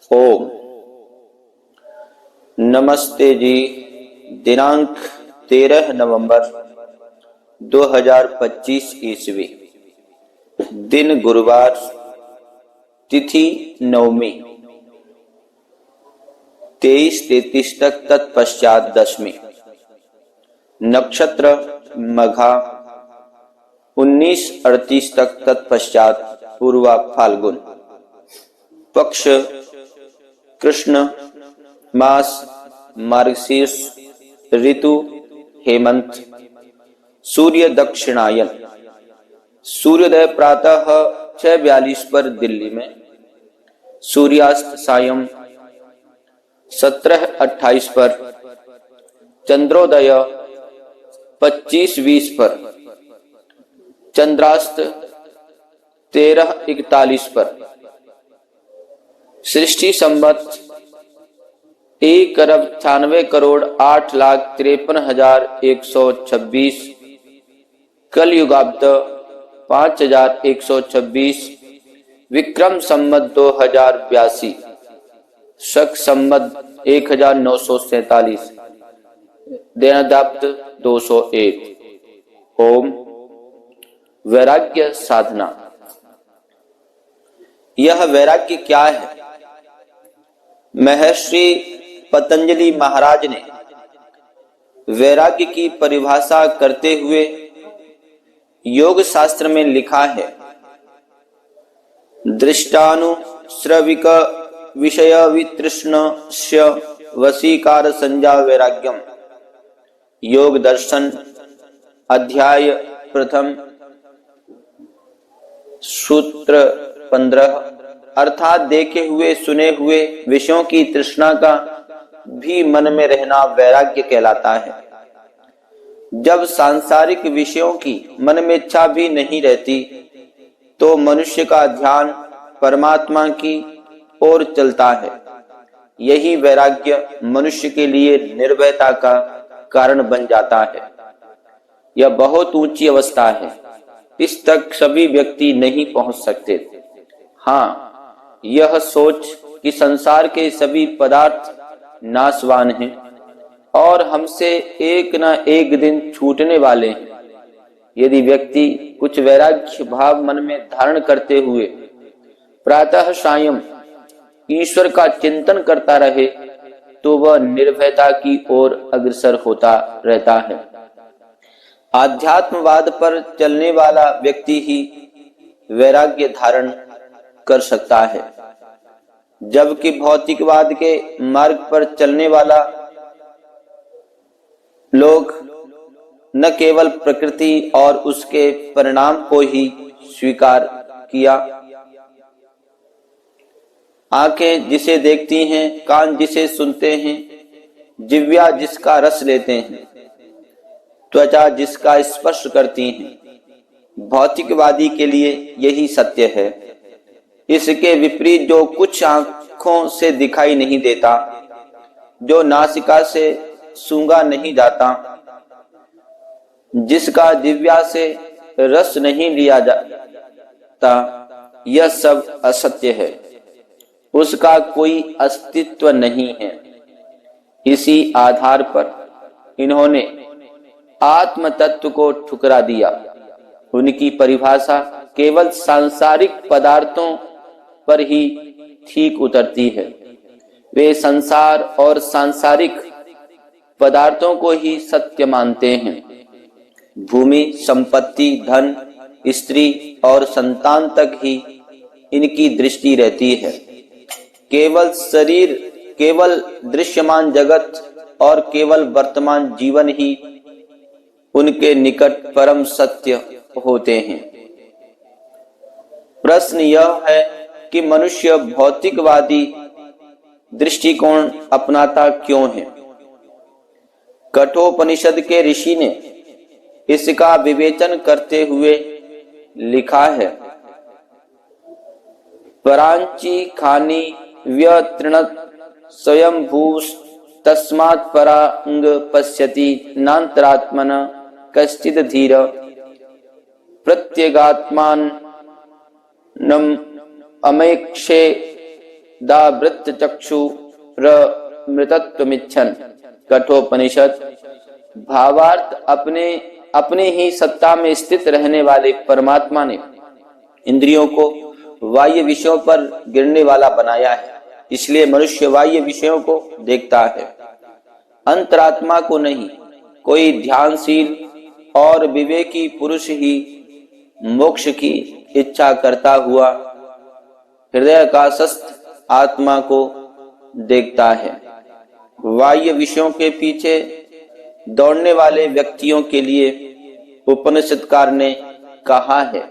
ओम नमस्ते जी। दिनांक 13 नवंबर 2025 ईस्वी, दिन गुरुवार, तिथि नवमी, 23:33 तक तत्पश्चात दशमी, नक्षत्र मघा, 19:38 तक तत्पश्चात पूर्वा फाल्गुन, पक्ष कृष्ण, मास मार्गशीर्ष, ऋतु हेमंत, सूर्य दक्षिणायन। सूर्योदय प्रातः 6:42 पर दिल्ली में, सूर्यास्त सायं 17:28 पर, चंद्रोदय 25:20 पर, चंद्रास्त 13:41 पर, सृष्टि संवत 1,98,08,53,126, कल युगाब्द 5,126, विक्रम संवत 2082, शक संवत 1947, दैनादाब्द 201। ओम वैराग्य साधना। यह वैराग्य क्या है? महर्षि पतंजलि महाराज ने वैराग्य की परिभाषा करते हुए योग शास्त्र में लिखा है, दृष्टानुश्रविक विषय वितृष्णस्य वशीकार संज्ञा वैराग्यम। योग दर्शन अध्याय प्रथम सूत्र 15। अर्थात देखे हुए सुने हुए विषयों की तृष्णा का भी मन में रहना वैराग्य कहलाता है। जब सांसारिक विषयों की मन में इच्छा भी नहीं रहती तो मनुष्य का ध्यान परमात्मा की ओर चलता है। यही वैराग्य मनुष्य के लिए निर्भयता का कारण बन जाता है। यह बहुत ऊंची अवस्था है, इस तक सभी व्यक्ति नहीं पहुंच सकते। हाँ, यह सोच कि संसार के सभी पदार्थ नाशवान हैं और हमसे एक न एक दिन छूटने वाले हैं, यदि व्यक्ति कुछ वैराग्य भाव मन में धारण करते हुए प्रातः सायं ईश्वर का चिंतन करता रहे तो वह निर्भयता की ओर अग्रसर होता रहता है। आध्यात्मवाद पर चलने वाला व्यक्ति ही वैराग्य धारण कर सकता है, जबकि भौतिकवाद के मार्ग पर चलने वाला लोग न केवल प्रकृति और उसके परिणाम को ही स्वीकार किया, आंखें जिसे देखती हैं, कान जिसे सुनते हैं, जिह्वा जिसका रस लेते हैं, त्वचा जिसका स्पर्श करती हैं, भौतिकवादी के लिए यही सत्य है। इसके विपरीत जो कुछ आंखों से दिखाई नहीं देता, जो नासिका से सूंघा नहीं जाता, जिसका जिह्वा से रस नहीं लिया जाता, यह सब असत्य है, उसका कोई अस्तित्व नहीं है। इसी आधार पर इन्होंने आत्म तत्व को ठुकरा दिया। उनकी परिभाषा केवल सांसारिक पदार्थों पर ही ठीक उतरती है। वे संसार और सांसारिक पदार्थों को ही सत्य मानते हैं। भूमि, संपत्ति, धन, स्त्री और संतान तक ही इनकी दृष्टि रहती है। केवल शरीर, केवल दृश्यमान जगत और केवल वर्तमान जीवन ही उनके निकट परम सत्य होते हैं। प्रश्न यह है कि मनुष्य भौतिकवादी दृष्टिकोण अपनाता क्यों है? कठोपनिषद के ऋषि ने इसका विवेचन करते हुए लिखा है, परांची खानी व्यतृणत स्वयंभूष तस्मात् परांग पश्यति नान्तरात्मन कश्चिद धीर प्रत्यगात्मान अमेक्षे दावृत्त चक्षु प्रमृतत्वमिच्छन्। कठोपनिषद। भावार्थ अपने ही सत्ता में स्थित रहने वाले परमात्मा ने इंद्रियों को बाह्य विषयों पर गिरने वाला बनाया है, इसलिए मनुष्य बाह्य विषयों को देखता है, अंतरात्मा को नहीं। कोई ध्यानशील और विवेकी पुरुष ही मोक्ष की इच्छा करता हुआ हृदयाकाशस्थ आत्मा को देखता है। बाह्य विषयों के पीछे दौड़ने वाले व्यक्तियों के लिए उपनिषदकार ने कहा है,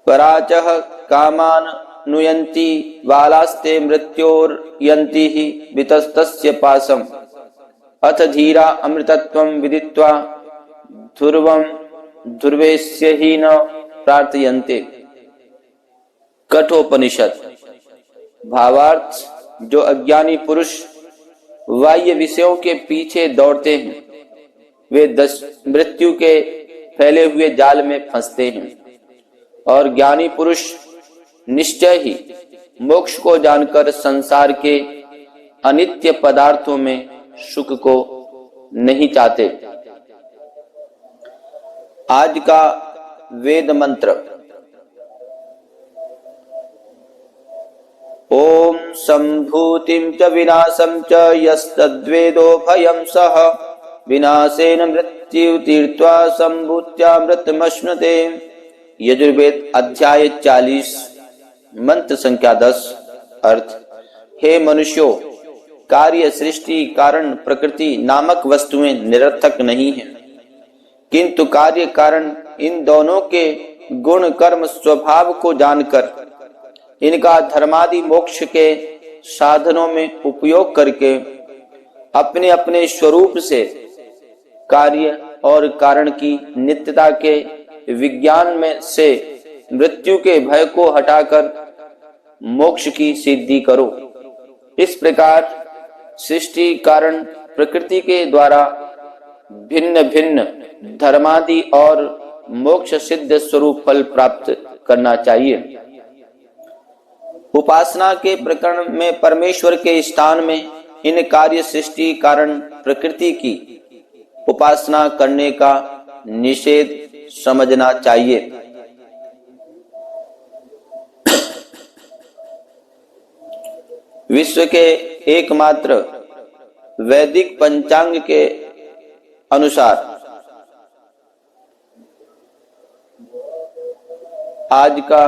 पराचह कामान नुयन्ति बालास्ते मृत्योर्यन्ति ही वितस्तस्य पासम अथ धीरा अमृतत्वं विदित्वा ध्रुवं ध्रुवेस्य ही न प्रार्थयन्ते। कठोपनिषद। भावार्थ जो अज्ञानी पुरुष बाह्य विषयों के पीछे दौड़ते हैं वे मृत्यु के फैले हुए जाल में फंसते हैं, और ज्ञानी पुरुष निश्चय ही मोक्ष को जानकर संसार के अनित्य पदार्थों में सुख को नहीं चाहते। आज का वेद मंत्र। ओम संभूतिं च विनाशं च यस्तद्वेदो भयं सह विनाशेन मृत्यु तीर्त्वा संभूत्यामृतमश्नुते। यजुर्वेद अध्याय 40 मंत्र संख्या 10। अर्थ, हे मनुष्यों, कार्य, सृष्टि, कारण, प्रकृति नामक वस्तुएं निरर्थक नहीं हैं, किंतु कार्य कारण इन दोनों के गुण, कर्म, स्वभाव को जानकर इनका धर्मादि मोक्ष के साधनों में उपयोग करके अपने अपने स्वरूप से कार्य और कारण की नित्यता के विज्ञान में से मृत्यु के भय को हटाकर मोक्ष की सिद्धि करो। इस प्रकार सृष्टि, कारण, प्रकृति के द्वारा भिन्न भिन्न धर्मादि और मोक्ष सिद्ध स्वरूप फल प्राप्त करना चाहिए। उपासना के प्रकरण में परमेश्वर के स्थान में इन कार्य, सृष्टि, कारण, प्रकृति की उपासना करने का निषेध समझना चाहिए। विश्व के एकमात्र वैदिक पंचांग के अनुसार आज का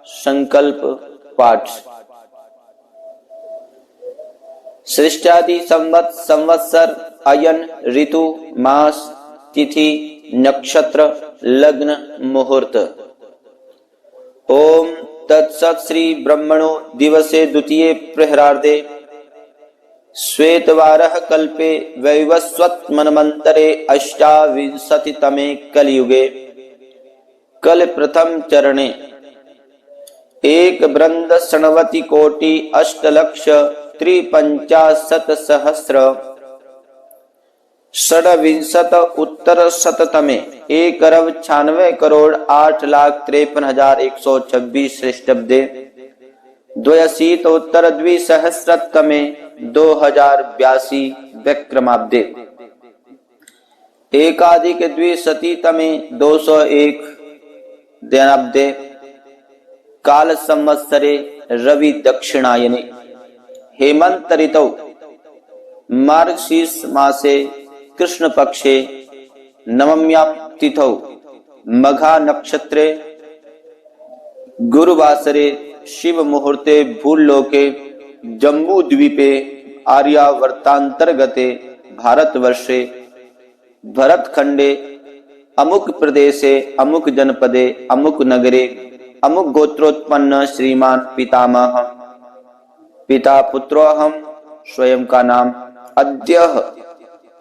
संकल्प पाठ। सृष्टादि संवत, संवत्सर, अयन, ऋतु, मास, तिथि, नक्षत्र, लग्न, मुहूर्त। ओम तत्सत्। श्री ब्रह्मणो दिवसे द्वितीये प्रहरार्धे श्वेतवारः कल्पे वैवस्वत मन्वन्तरे अष्टाविंशतितमे कलियुगे कल प्रथम चरणे एक वृंद षण्वति कोटि अष्टलक्ष त्रिपंचाशत सहस्र षड्विंशत उत्तर शततमे 1,96,08,53,126 ख्रीष्टाब्दे द्व्यशीत उत्तर द्विसहस्रतमे 2082 विक्रमाब्दे एकाधिक द्विशतीतमे 201 दयाब्दे काल संवत्सरे रवि दक्षिणायने हेमंत ऋतौ मार्गशीर्ष मासे कृष्ण पक्षे नवम्यां तिथौ मघा नक्षत्रे गुरुवासरे शिव मुहूर्ते भूलोके जम्बू द्वीपे आर्यावर्तांतर्गते भारतवर्षे भरतखंडे अमुक प्रदेशे अमुक जनपदे अमुक नगरे अमुक गोत्रोत्पन्न श्रीमान पितामह पिता पुत्रोऽहं स्वयं का नाम अद्य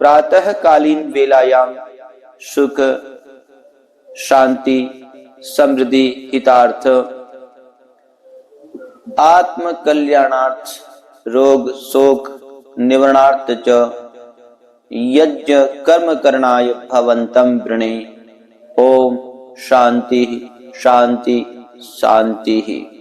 प्रातः कालीन वेलायाम सुख शांति समृद्धि हितार्थ आत्म कल्याणार्थ रोग शोक निवारणार्थ च यज्ञ कर्म करणाय भवन्तं वृणे। ओम शांति शांति शांति ही।